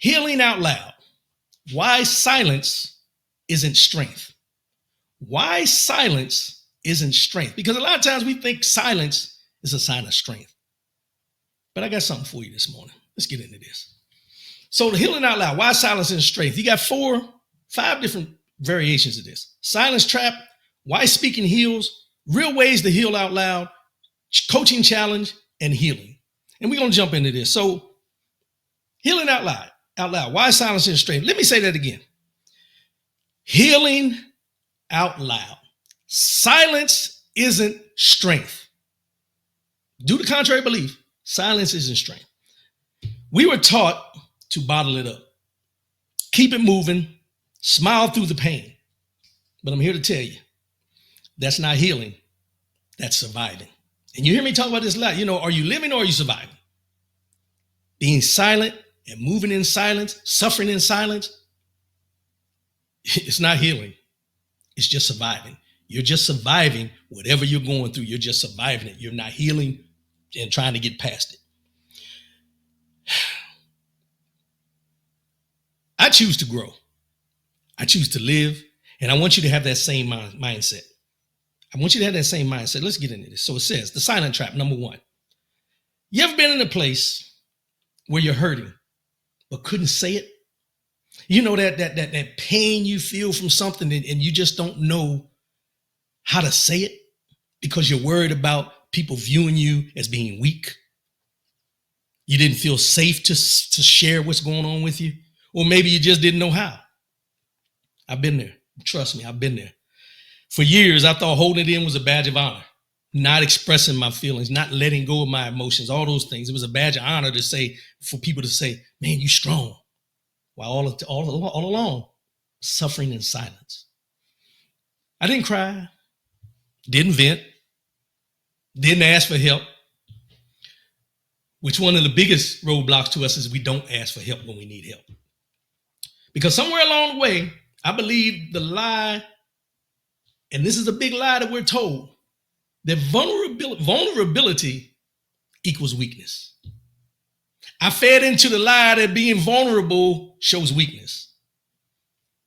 Healing out loud. Why silence isn't strength. Why silence isn't strength? Because a lot of times we think silence is a sign of strength. But I got something for you this morning. Let's get into this. So the healing out loud, why silence isn't strength? You got 5 different variations of this. Silence trap, why speaking heals, real ways to heal out loud, coaching challenge, and healing. And we're going to jump into this. So healing out loud, why silence isn't strength? Let me say that again. Healing out loud. Silence isn't strength. Due to contrary belief, silence isn't strength. We were taught to bottle it up, keep it moving, smile through the pain. But I'm here to tell you, that's not healing, that's surviving. And you hear me talk about this a lot. Are you living or are you surviving? Being silent and moving in silence, suffering in silence, it's not healing. It's just surviving. You're just surviving whatever you're going through. You're just surviving it. You're not healing and trying to get past it. I choose to grow. I choose to live. And I want you to have that same mindset. I want you to have that same mindset. Let's get into this. So it says, the silent trap, number 1. You ever been in a place where you're hurting, but couldn't say it? You know that pain you feel from something and you just don't know how to say it because you're worried about people viewing you as being weak. You didn't feel safe to share what's going on with you. Or maybe you just didn't know how. I've been there. Trust me, I've been there. For years, I thought holding it in was a badge of honor. Not expressing my feelings, not letting go of my emotions, all those things. It was a badge of honor for people to say, man, you strong. While all along, suffering in silence. I didn't cry, didn't vent, didn't ask for help. Which one of the biggest roadblocks to us is we don't ask for help when we need help. Because somewhere along the way, I believe the lie, and this is a big lie that we're told, that vulnerability equals weakness. I fed into the lie that being vulnerable shows weakness.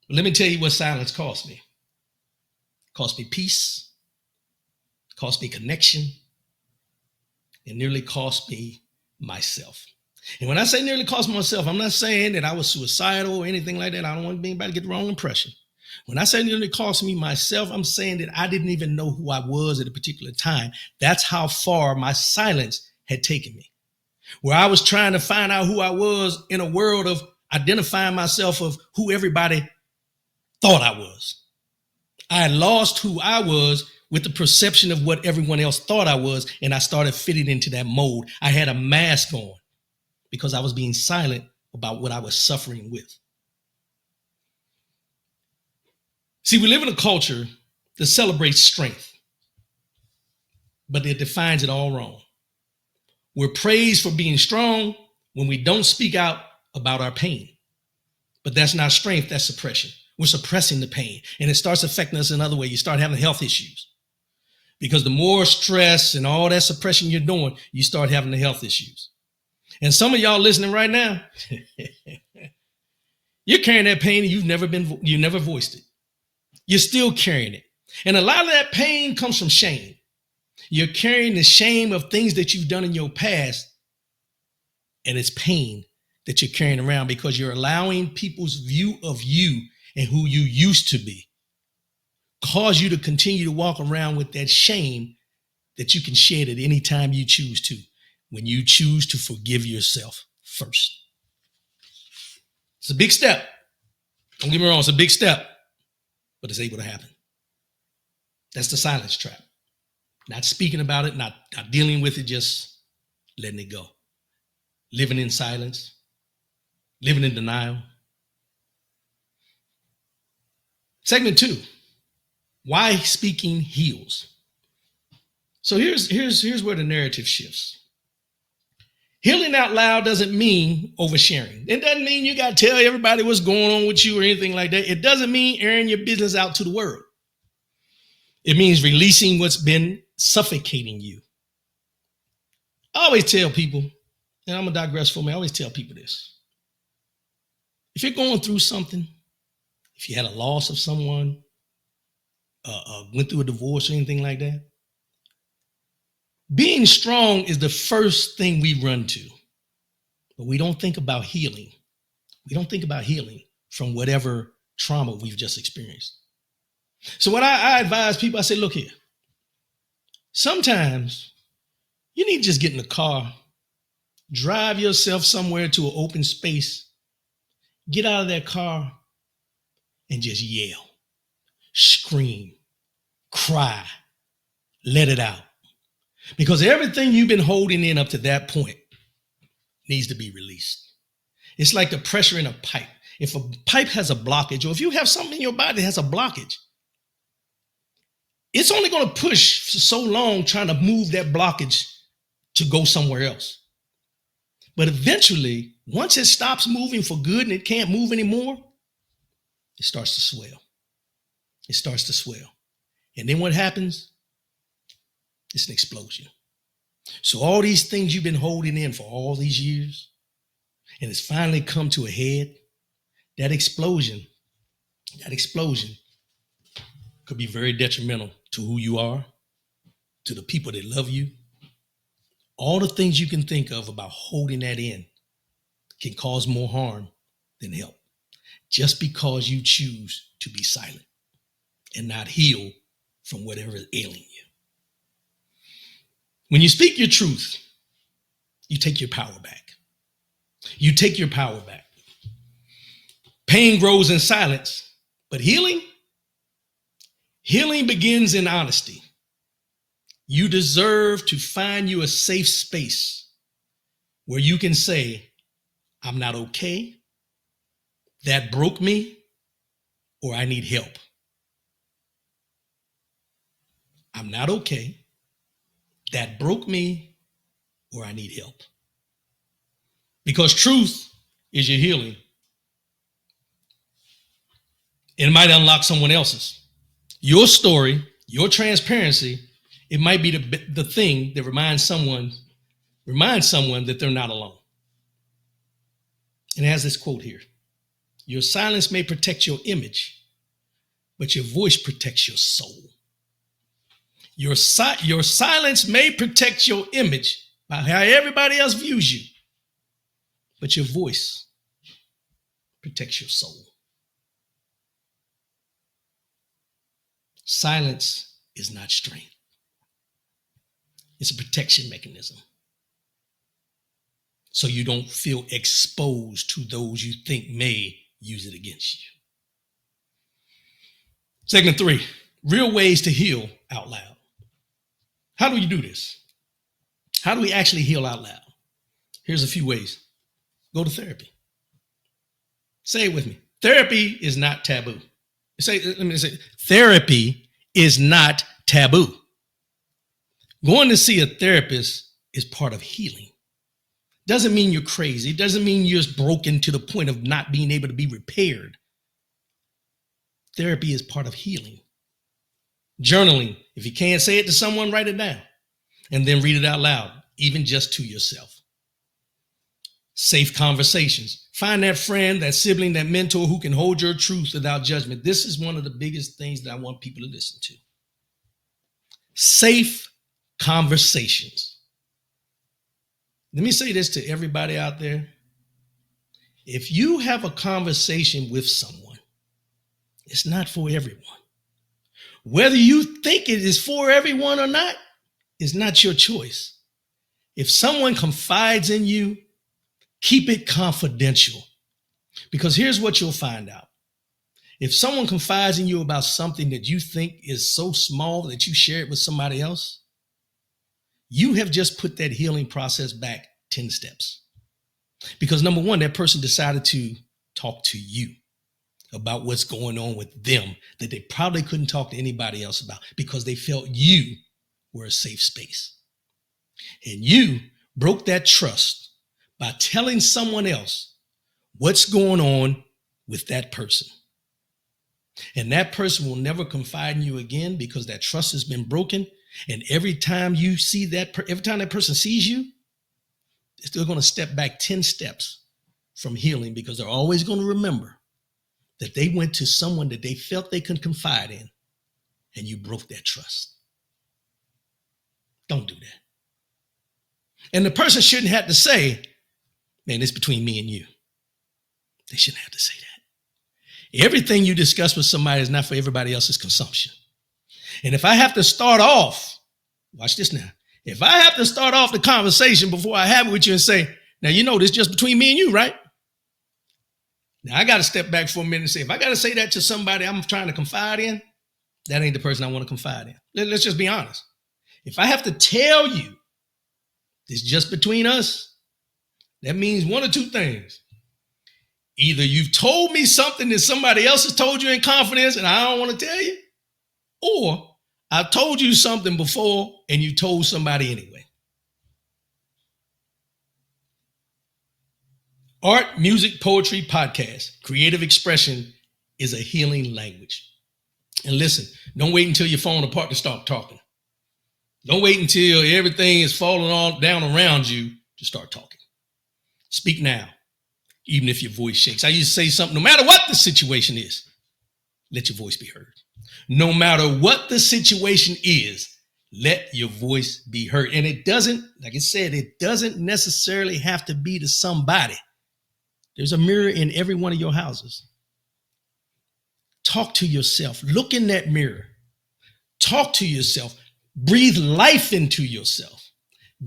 But let me tell you what silence cost me. It cost me peace, it cost me connection, it nearly cost me myself. And when I say nearly cost myself, I'm not saying that I was suicidal or anything like that. I don't want anybody to get the wrong impression. When I say nearly cost me myself, I'm saying that I didn't even know who I was at a particular time. That's how far my silence had taken me. Where I was trying to find out who I was in a world of identifying myself of who everybody thought I was. I had lost who I was with the perception of what everyone else thought I was, and I started fitting into that mold. I had a mask on because I was being silent about what I was suffering with. See, we live in a culture that celebrates strength, but it defines it all wrong. We're praised for being strong when we don't speak out about our pain. But that's not strength, that's suppression. We're suppressing the pain, and it starts affecting us in another way. You start having health issues. Because the more stress and all that suppression you're doing, you start having the health issues. And some of y'all listening right now, you're carrying that pain and you never voiced it. You're still carrying it. And a lot of that pain comes from shame. You're carrying the shame of things that you've done in your past, and it's pain that you're carrying around because you're allowing people's view of you and who you used to be cause you to continue to walk around with that shame that you can shed at any time you choose to, when you choose to forgive yourself first. It's a big step. Don't get me wrong, it's a big step, but it's able to happen. That's the silence trap. Not speaking about it, not dealing with it, just letting it go. Living in silence, living in denial. Segment 2, why speaking heals. So here's where the narrative shifts. Healing out loud doesn't mean oversharing. It doesn't mean you got to tell everybody what's going on with you or anything like that. It doesn't mean airing your business out to the world. It means releasing what's been suffocating you. I always tell people, and I'm going to digress for me, I always tell people this. If you're going through something, if you had a loss of someone, went through a divorce or anything like that, being strong is the first thing we run to. But we don't think about healing. We don't think about healing from whatever trauma we've just experienced. So what I advise people, I say, look here. Sometimes you need to just get in the car, drive yourself somewhere to an open space, get out of that car and just yell, scream, cry, let it out. Because everything you've been holding in up to that point needs to be released. It's like the pressure in a pipe. If a pipe has a blockage, or if you have something in your body that has a blockage, it's only going to push for so long trying to move that blockage to go somewhere else. But eventually, once it stops moving for good and it can't move anymore, it starts to swell. It starts to swell. And then what happens? It's an explosion. So all these things you've been holding in for all these years, and it's finally come to a head, that explosion could be very detrimental to who you are, to the people that love you. All the things you can think of about holding that in can cause more harm than help, just because you choose to be silent and not heal from whatever is ailing you. When you speak your truth, you take your power back. You take your power back. Pain grows in silence, but healing begins in honesty. You deserve to find you a safe space where you can say, I'm not okay, that broke me, or I need help. I'm not okay, that broke me, or I need help. Because truth is your healing. It might unlock someone else's. Your story, your transparency, it might be the thing that reminds someone that they're not alone. And it has this quote here. Your silence may protect your image, but your voice protects your soul. Your silence may protect your image by how everybody else views you, but your voice protects your soul. Silence is not strength. It's a protection mechanism. So you don't feel exposed to those you think may use it against you. Segment 3, real ways to heal out loud. How do you do this? How do we actually heal out loud? Here's a few ways. Go to therapy. Say it with me. Therapy is not taboo. Let me say, therapy is not taboo. Going to see a therapist is part of healing. Doesn't mean you're crazy. It doesn't mean you're broken to the point of not being able to be repaired. Therapy is part of healing. Journaling. If you can't say it to someone, write it down and then read it out loud, even just to yourself. Safe conversations. Find that friend, that sibling, that mentor who can hold your truth without judgment. This is one of the biggest things that I want people to listen to. Safe conversations. Let me say this to everybody out there. If you have a conversation with someone, it's not for everyone. Whether you think it is for everyone or not is not your choice. If someone confides in you, keep it confidential. Because here's what you'll find out. If someone confides in you about something that you think is so small that you share it with somebody else, you have just put that healing process back 10 steps. Because number one, that person decided to talk to you about what's going on with them that they probably couldn't talk to anybody else about because they felt you were a safe space. And you broke that trust by telling someone else what's going on with that person. And that person will never confide in you again because that trust has been broken. And every time you see that, every time that person sees you, they're going to step back 10 steps from healing because they're always going to remember that they went to someone that they felt they could confide in, and you broke that trust. Don't do that. And the person shouldn't have to say, man, it's between me and you. They shouldn't have to say that. Everything you discuss with somebody is not for everybody else's consumption. And if I have to start off, watch this now. If I have to start off the conversation before I have it with you and say, now, you know, this is just between me and you, right? Now, I got to step back for a minute and say, if I got to say that to somebody I'm trying to confide in, that ain't the person I want to confide in. Let's just be honest. If I have to tell you it's just between us, that means one or two things. Either you've told me something that somebody else has told you in confidence and I don't want to tell you, or I've told you something before and you told somebody anyway. Art, music, poetry, podcast, creative expression is a healing language. And listen, don't wait until you're falling apart to start talking. Don't wait until everything is falling all down around you to start talking. Speak now, even if your voice shakes. I used to say something, no matter what the situation is, let your voice be heard. No matter what the situation is, let your voice be heard. And it doesn't, like I said, it doesn't necessarily have to be to somebody. There's a mirror in every one of your houses. Talk to yourself. Look in that mirror. Talk to yourself. Breathe life into yourself.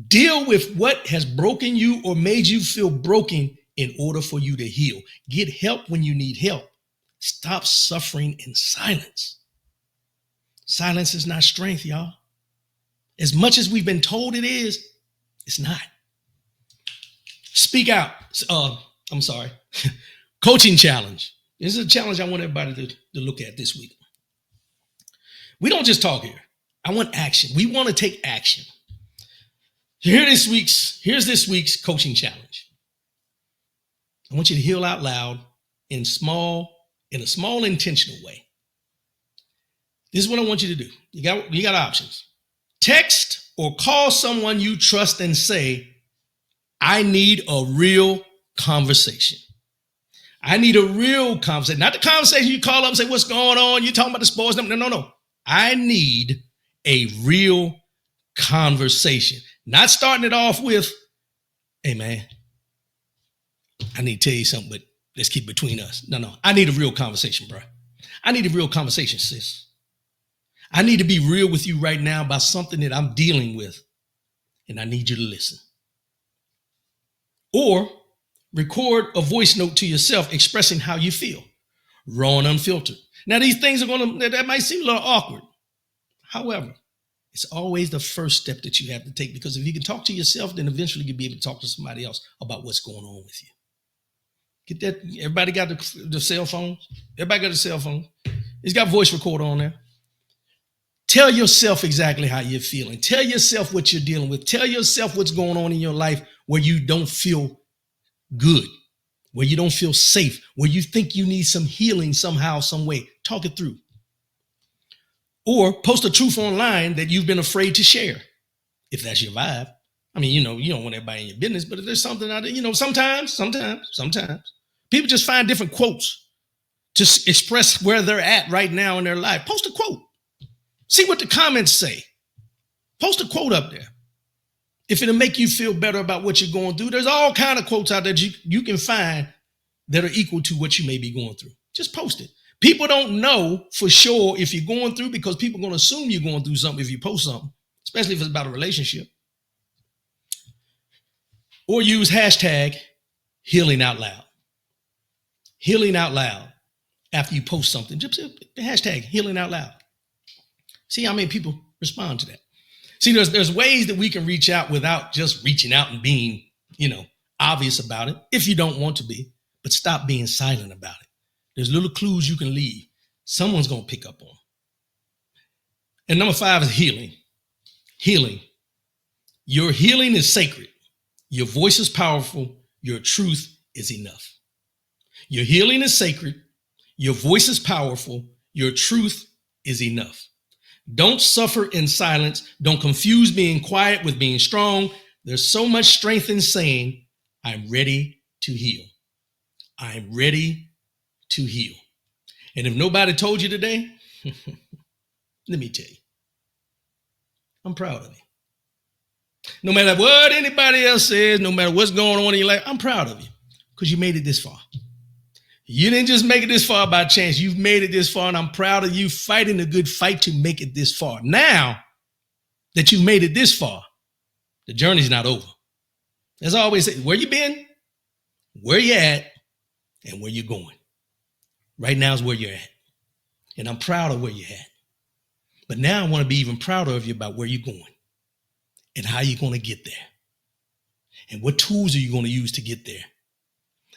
Deal with what has broken you or made you feel broken in order for you to heal. Get help when you need help. Stop suffering in silence. Silence is not strength, y'all. As much as we've been told it is, it's not. Speak out. Coaching challenge. This is a challenge I want everybody to look at this week. We don't just talk here. I want action. We want to take action. Here's this week's coaching challenge. I want you to heal out loud in a small, intentional way. This is what I want you to do. You got options. Text or call someone you trust and say, I need a real conversation. I need a real conversation. Not the conversation you call up and say, what's going on? You talking about the sports? No. I need a real conversation. Not starting it off with, hey, man, I need to tell you something, but let's keep it between us. No. I need a real conversation, bro. I need a real conversation, sis. I need to be real with you right now about something that I'm dealing with, and I need you to listen. Or record a voice note to yourself expressing how you feel, raw and unfiltered. Now, these things that might seem a little awkward. However, it's always the first step that you have to take, because if you can talk to yourself, then eventually you'll be able to talk to somebody else about what's going on with you. Get that? Everybody got the cell phone? Everybody got a cell phone? It's got voice recorder on there. Tell yourself exactly how you're feeling. Tell yourself what you're dealing with. Tell yourself what's going on in your life where you don't feel good, where you don't feel safe, where you think you need some healing somehow, some way. Talk it through. Or post a truth online that you've been afraid to share, if that's your vibe. I mean, you don't want everybody in your business, but if there's something out there, sometimes people just find different quotes to express where they're at right now in their life. Post a quote. See what the comments say. Post a quote up there. If it'll make you feel better about what you're going through, there's all kind of quotes out there you can find that are equal to what you may be going through. Just post it. People don't know for sure if you're going through, because people are going to assume you're going through something if you post something, especially if it's about a relationship. Or use hashtag healing out loud. Healing out loud after you post something. Just hashtag healing out loud. See how many people respond to that. See, there's ways that we can reach out without just reaching out and being, obvious about it, if you don't want to be, but stop being silent about it. There's little clues you can leave. Someone's going to pick up on. And number 5 is healing. Healing. Your healing is sacred. Your voice is powerful. Your truth is enough. Your healing is sacred. Your voice is powerful. Your truth is enough. Don't suffer in silence. Don't confuse being quiet with being strong. There's so much strength in saying, I'm ready to heal. I'm ready to heal. And if nobody told you today, let me tell you, I'm proud of you. No matter what anybody else says, no matter what's going on in your life, I'm proud of you because you made it this far. You didn't just make it this far by chance. You've made it this far, and I'm proud of you fighting a good fight to make it this far. Now that you've made it this far, the journey's not over. As I always say, where you been, where you at, and where you're going. Right now is where you're at. And I'm proud of where you're at. But now I want to be even prouder of you about where you're going and how you're going to get there. And what tools are you going to use to get there?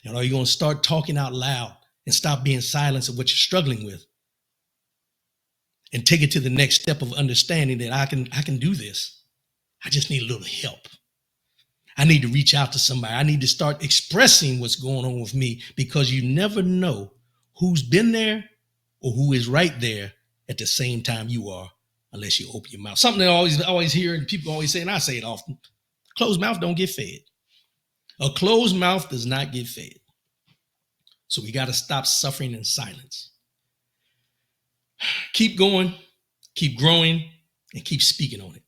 And are you going to start talking out loud and stop being silent of what you're struggling with? And take it to the next step of understanding that I can do this. I just need a little help. I need to reach out to somebody. I need to start expressing what's going on with me because you never know who's been there or who is right there at the same time you are unless you open your mouth. Something I always hear and people always say, and I say it often, closed mouth don't get fed. A closed mouth does not get fed. So we got to stop suffering in silence. Keep going, keep growing, and keep speaking on it.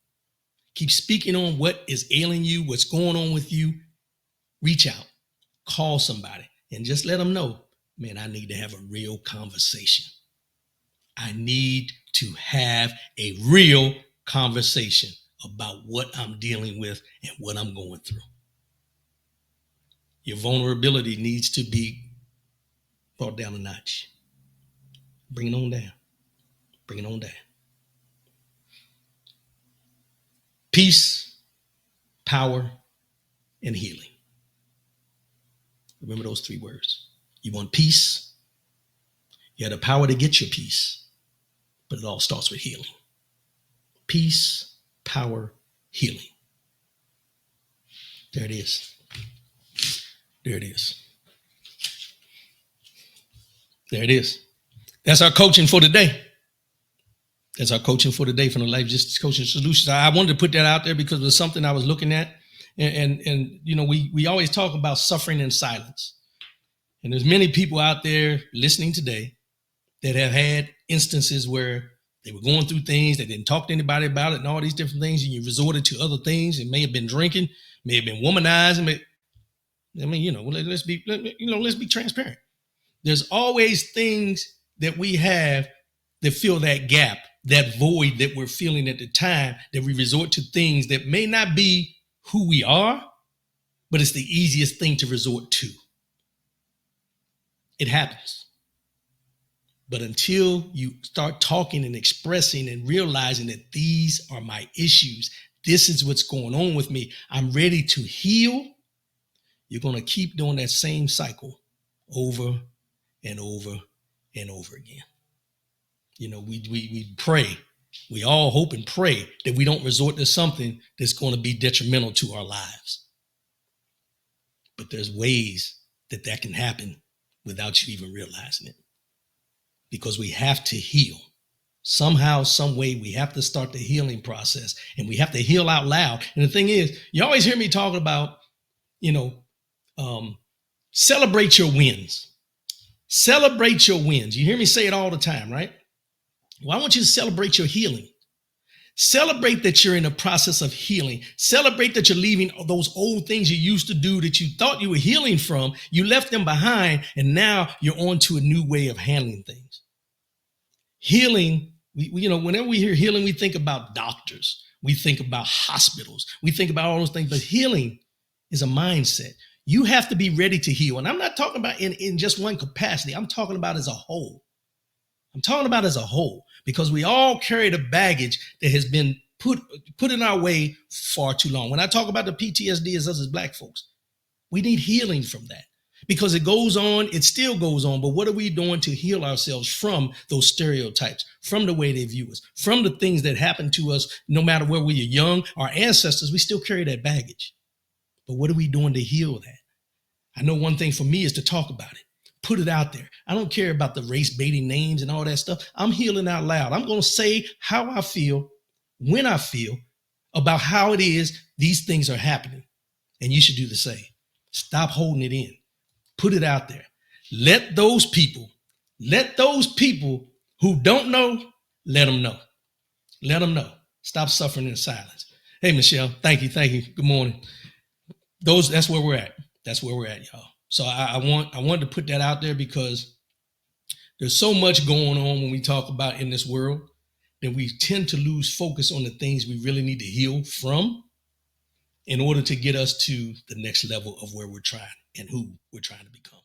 Keep speaking on what is ailing you, what's going on with you. Reach out, call somebody, and just let them know, man, I need to have a real conversation. I need to have a real conversation about what I'm dealing with and what I'm going through. Your vulnerability needs to be brought down a notch. Bring it on down. Bring it on down. Peace, power, and healing. Remember those three words. You want peace. You have the power to get your peace, but it all starts with healing. Peace, power, healing. There it is. There it is. There it is. That's our coaching for today. That's our coaching for today from the Life Justice Coaching Solutions. I wanted to put that out there because it was something I was looking at. And you know, we always talk about suffering in silence. And there's many people out there listening today that have had instances where they were going through things, they didn't talk to anybody about it and all these different things, and you resorted to other things. It may have been drinking, may have been womanizing. Let's be transparent. There's always things that we have that fill that gap, that void that we're feeling at the time, that we resort to things that may not be who we are, but it's the easiest thing to resort to. It happens. But until you start talking and expressing and realizing that these are my issues, this is what's going on with me, I'm ready to heal, you're going to keep doing that same cycle over and over and over again. You know, we pray. We all hope and pray that we don't resort to something that's going to be detrimental to our lives. But there's ways that can happen without you even realizing it. Because we have to heal. Somehow, some way, we have to start the healing process. And we have to heal out loud. And the thing is, you always hear me talking about, celebrate your wins. Celebrate your wins. You hear me say it all the time, right? Well, I want you to celebrate your healing. Celebrate that you're in the process of healing. Celebrate that you're leaving those old things you used to do that you thought you were healing from. You left them behind, and now you're on to a new way of handling things. Healing, whenever we hear healing, we think about doctors. We think about hospitals. We think about all those things, but healing is a mindset. You have to be ready to heal. And I'm not talking about in just one capacity. I'm talking about as a whole. Because we all carry the baggage that has been put in our way far too long. When I talk about the PTSD as us as Black folks, we need healing from that because it goes on, it still goes on. But what are we doing to heal ourselves from those stereotypes, from the way they view us, from the things that happen to us, no matter where we are young, our ancestors, we still carry that baggage. But what are we doing to heal that? I know one thing for me is to talk about it. Put it out there. I don't care about the race baiting names and all that stuff. I'm healing out loud. I'm going to say how I feel, when I feel about how it is these things are happening. And you should do the same. Stop holding it in. Put it out there. Let those people who don't know, let them know. Let them know. Stop suffering in silence. Hey, Michelle, thank you. Good morning. That's where we're at. That's where we're at, y'all. So I wanted to put that out there because there's so much going on when we talk about in this world that we tend to lose focus on the things we really need to heal from in order to get us to the next level of where we're trying and who we're trying to become.